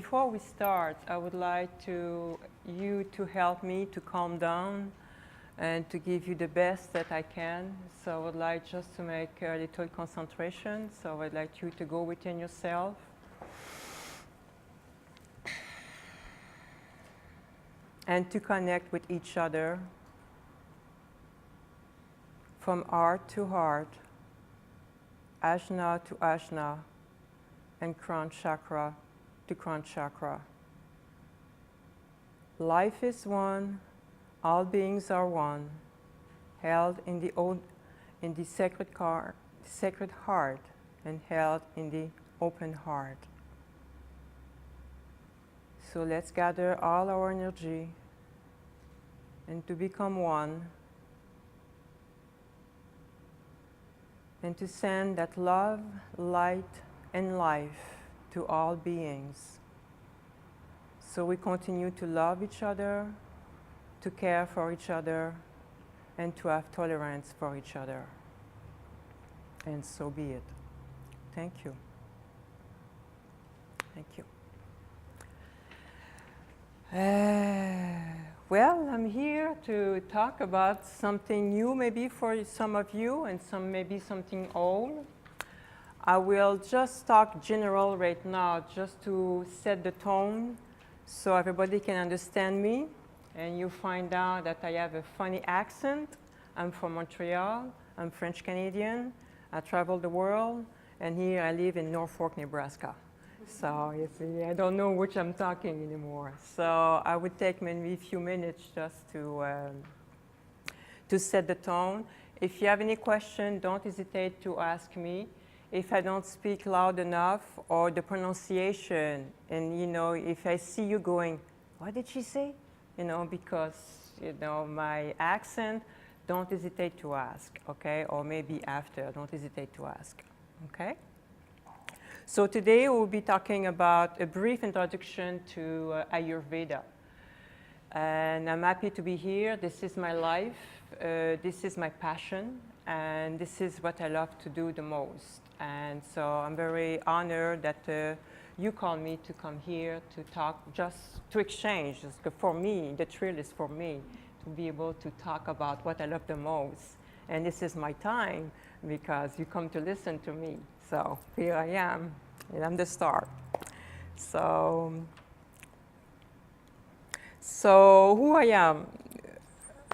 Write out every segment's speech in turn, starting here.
before we start, I would like you to help me to calm down and to give you the best that I can. So I would like just to make a little concentration. So I'd like you to go within yourself. And to connect with each other from heart to heart, ajna to ajna, and crown chakra to crown chakra. Life is one, all beings are one, held in the sacred heart and held in the open heart. So let's gather all our energy and to become one and to send that love, light, and life to all beings. So we continue to love each other, to care for each other, and to have tolerance for each other. And so be it. Thank you. Thank you. Well, I'm here to talk about something new maybe for some of you and maybe something old. I will just talk general right now just to set the tone so everybody can understand me. And you find out that I have a funny accent. I'm from Montreal. I'm French Canadian. I travel the world. And here I live in Norfolk, Nebraska. So you see, I don't know which I'm talking anymore. So I would take maybe a few minutes just to set the tone. If you have any question, don't hesitate to ask me. If I don't speak loud enough or the pronunciation, and if I see you going, what did she say? Because my accent, don't hesitate to ask, okay? Or maybe after, don't hesitate to ask, okay? So today we'll be talking about a brief introduction to Ayurveda. And I'm happy to be here. This is my life. This is my passion. And this is what I love to do the most. And so I'm very honored that you called me to come here to talk, just to exchange. For me, the thrill is for me to be able to talk about what I love the most. And this is my time because you come to listen to me. So here I am, and I'm the star. So who I am?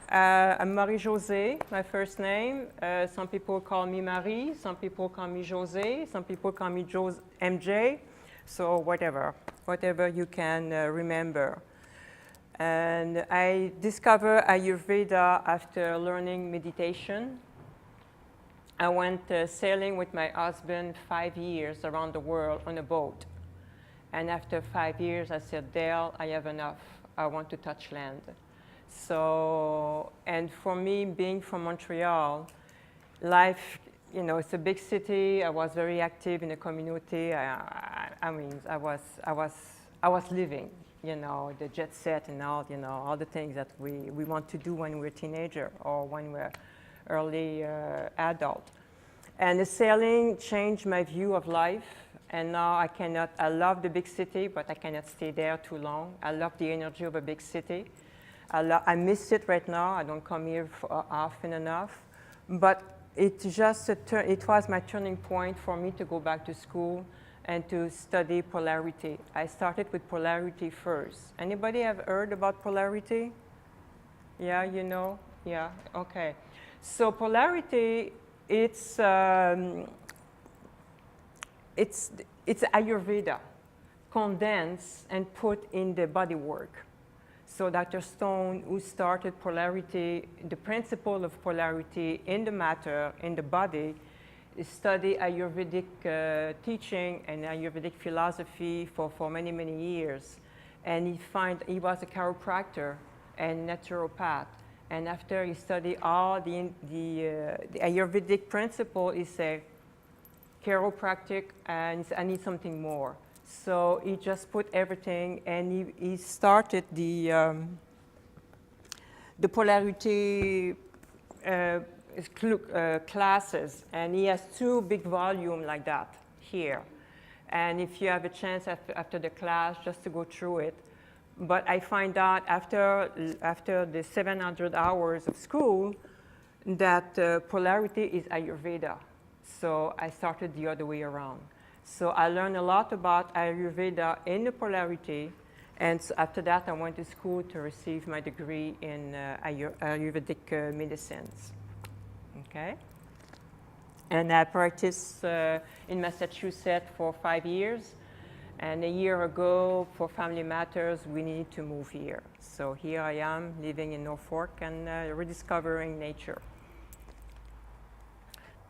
I'm Marie-Josée, my first name. Some people call me Marie, some people call me José, some people call me MJ. So whatever you can remember. And I discovered Ayurveda after learning meditation. I went sailing with my husband 5 years around the world on a boat. And after 5 years, I said, Dale, I have enough. I want to touch land. So, and for me, being from Montreal, life, it's a big city. I was very active in the community. I was living, the jet set and all the things that we want to do when we're a teenager or when we're early adult. And the sailing changed my view of life. And now I love the big city, but I cannot stay there too long. I love the energy of a big city. I miss it right now. I don't come here often enough. But it was my turning point for me to go back to school and to study polarity. I started with polarity first. Anybody have heard about polarity? Yeah, Yeah, okay. So polarity, it's Ayurveda condensed and put in the body work. So Dr. Stone, who started polarity, the principle of polarity in the matter, in the body, studied Ayurvedic teaching and Ayurvedic philosophy for many, many years. And he was a chiropractor and naturopath. And after he studied all the Ayurvedic principle, he said, chiropractic, and I need something more. So he just put everything, and he started the polarity classes, and he has 2 big volumes like that here. And if you have a chance after the class, just to go through it. But I find out after the 700 hours of school that polarity is Ayurveda. So I started the other way around. So I learned a lot about Ayurveda in the polarity. And so after that, I went to school to receive my degree in Ayurvedic medicines. Okay? And I practiced in Massachusetts for 5 years. And a year ago, for family matters, we needed to move here. So here I am, living in Norfolk and rediscovering nature.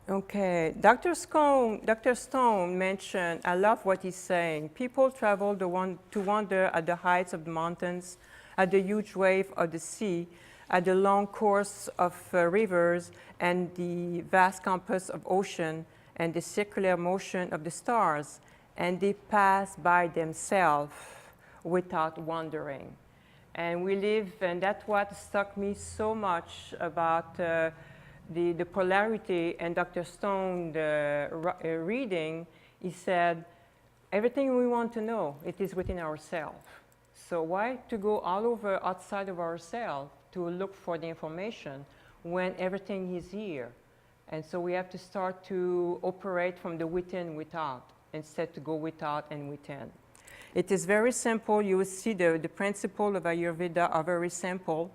Okay, Dr. Stone mentioned, I love what he's saying. People travel to wander at the heights of the mountains, at the huge wave of the sea, at the long course of rivers, and the vast compass of ocean, and the circular motion of the stars, and they pass by themselves without wandering. And we live, and that's what struck me so much about the polarity. And Dr. Stone, reading, he said, everything we want to know, it is within ourselves. So why to go all over outside of ourselves to look for the information when everything is here? And so we have to start to operate from the within, without, instead to go without and within. It is very simple. You will see the principles of Ayurveda are very simple.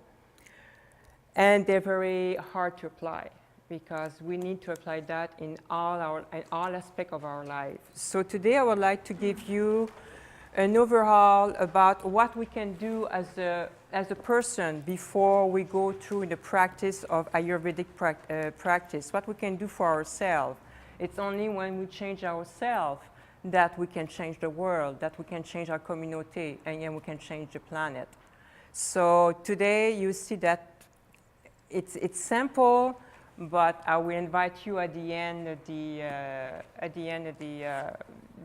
And they're very hard to apply because we need to apply that in all aspects of our life. So today I would like to give you an overhaul about what we can do as a person before we go through the practice of Ayurvedic practice, what we can do for ourselves. It's only when we change ourselves that we can change the world, that we can change our community, and then we can change the planet. So today you see that it's simple, but I will invite you at the end of the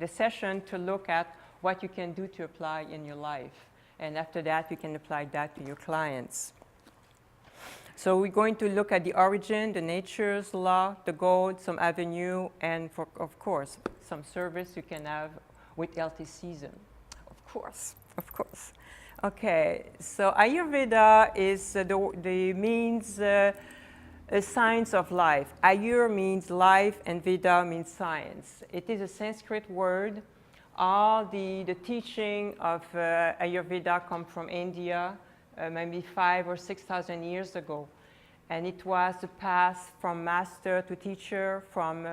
session to look at what you can do to apply in your life. And after that, you can apply that to your clients. So we're going to look at the origin, the nature's law, the goal, some avenue, and of course, some service you can have with healthy season. Of course. Okay, so Ayurveda is means a science of life. Ayur means life and Veda means science. It is a Sanskrit word. All the teaching of Ayurveda come from India, maybe 5,000 or 6,000 years ago. And it was a path from master to teacher, from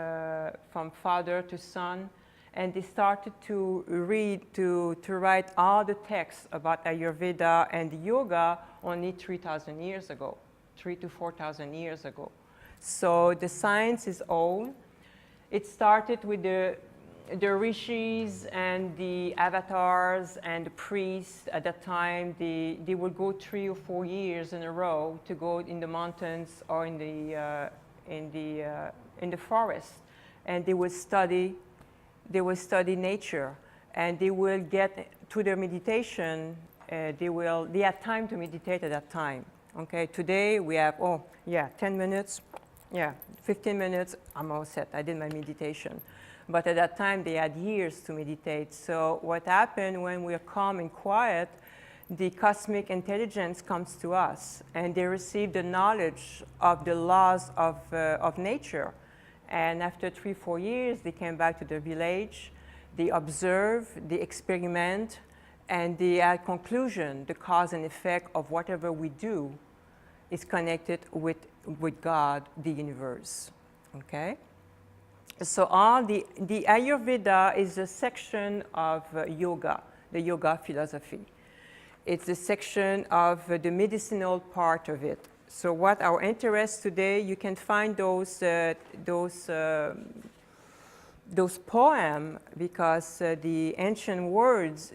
father to son. And they started to write all the texts about Ayurveda and yoga only 3,000 years ago, 3,000 to 4,000 years ago. So the science is old. It started with the rishis and the avatars and the priests. At that time, they would go 3 or 4 years in a row to go in the mountains or in the forest, and they would study nature, and they will get to their meditation. They have time to meditate at that time. Okay, today we have 10 minutes, 15 minutes. I'm all set. I did my meditation. But at that time, they had years to meditate. So what happened when we are calm and quiet, the cosmic intelligence comes to us, and they receive the knowledge of the laws of nature. And after 3 or 4 years, they came back to their village. They observe, they experiment, and they had conclusion. The cause and effect of whatever we do is connected with God, the universe. Okay? So the Ayurveda is a section of yoga, the yoga philosophy. It's a section of the medicinal part of it. So what our interest today, you can find those poems because the ancient words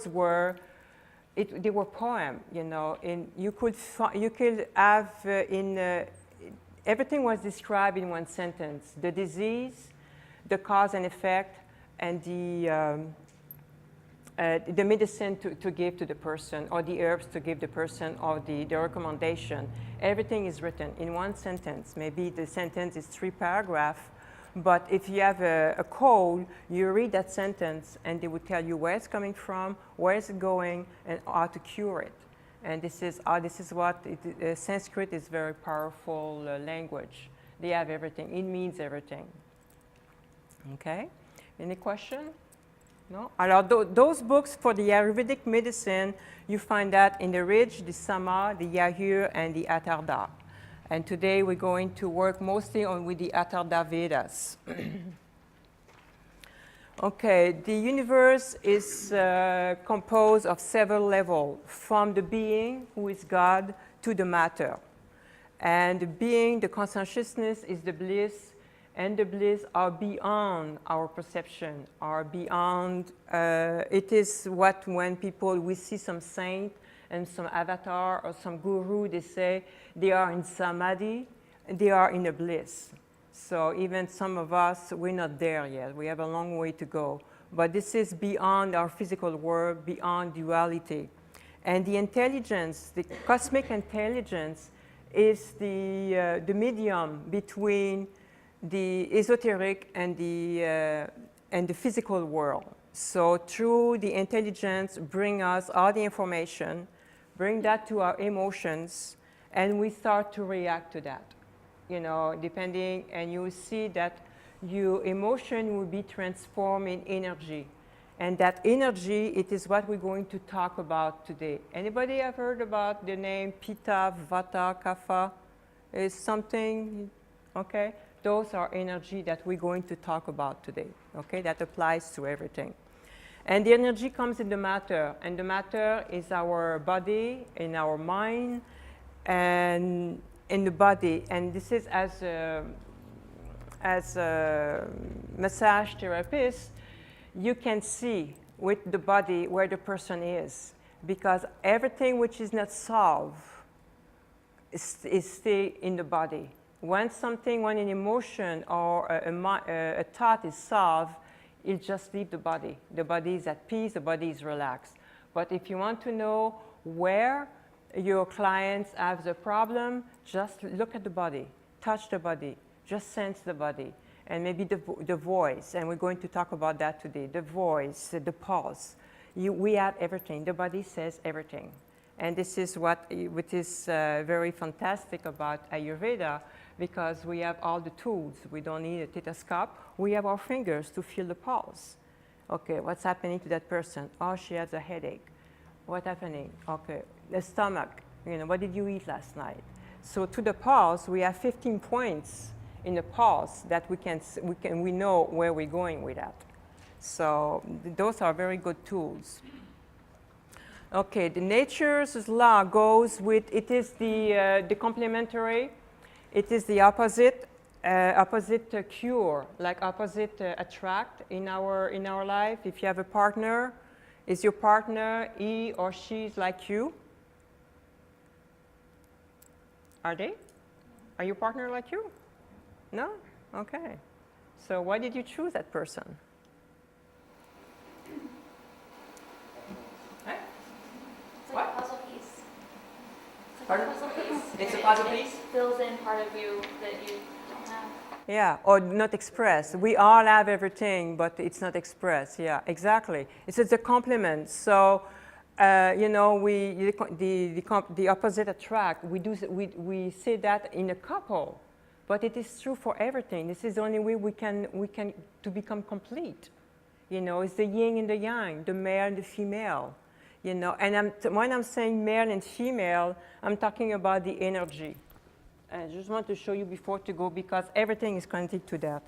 were they were poems, you know. And you could have everything was described in one sentence: the disease, the cause and effect, and the medicine to give to the person, or the herbs to give the person, or the recommendation. Everything is written in one sentence. Maybe the sentence is 3 paragraphs, But if you have a cold, you read that sentence and they would tell you where it's coming from, where it's going, and how to cure it. And this is what Sanskrit is very powerful language. They have everything. It means everything. Okay? Any question? No? Alors, those books for the Ayurvedic medicine, you find that in the Rij, the Sama, the Yajur, and the Atharva. And today we're going to work mostly with the Atharva Vedas. Okay, the universe is composed of several levels, from the being, who is God, to the matter. And the being, the consciousness, is the bliss, and the bliss are beyond our perception, are beyond, it is what when we see some saint and some avatar or some guru, they say they are in samadhi, they are in a bliss. So even some of us, we're not there yet. We have a long way to go. But this is beyond our physical world, beyond duality. And the intelligence, the cosmic intelligence, is the medium between the esoteric and the physical world. So through the intelligence, bring us all the information, bring that to our emotions, and we start to react to that. You know, depending, and you see that your emotion will be transformed in energy. And that energy, it is what we're going to talk about today. Anybody have heard about the name Pitta, Vata, Kapha? Is something, okay? Those are energy that we're going to talk about today, okay? That applies to everything. And the energy comes in the matter, and the matter is our body, in our mind, and in the body. And this is as a massage therapist, you can see with the body where the person is, because everything which is not solved is still in the body. When an emotion or a thought is solved, it just leaves the body. The body is at peace, the body is relaxed. But if you want to know where your clients have the problem, just look at the body, touch the body, just sense the body. And maybe the voice, and we're going to talk about that today, the voice, the pulse. We have everything, the body says everything. And this is what is very fantastic about Ayurveda, because we have all the tools. We don't need a stethoscope. We have our fingers to feel the pulse. Okay, what's happening to that person? Oh, she has a headache. What's happening? Okay, the stomach. You know, what did you eat last night? So to the pulse, we have 15 points in the pulse that we know where we're going with that. So those are very good tools. Okay, the nature's law goes with, it is the complementary, it is the opposite cure, like opposite attract in our life. If you have a partner, is your partner, he or she is like you? Are they? Are your partner like you? No? Okay. So why did you choose that person? Hey? It's like a puzzle piece. It's like Pardon? a puzzle piece. It's a puzzle It piece? fills in part of you that you don't have. Yeah, or not expressed. We all have everything, but it's not expressed. Yeah, exactly. It's a complement. So, you know, the opposite attract. We say that in a couple, but it is true for everything. This is the only way we can to become complete. You know, it's the yin and the yang, the male and the female. You know, and when I'm saying male and female, I'm talking about the energy. I just want to show you before to go, because everything is connected to that.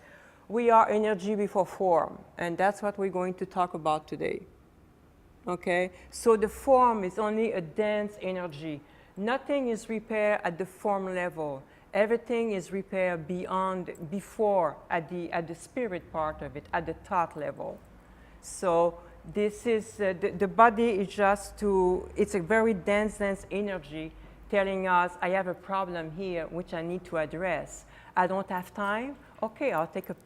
We are energy before form, and that's what we're going to talk about today. Okay? So the form is only a dense energy. Nothing is repaired at the form level. Everything is repaired before, at the spirit part of it, at the thought level. So this is, the body is just it's a very dense energy, telling us, I have a problem here which I need to address. I don't have time. Okay, I'll take a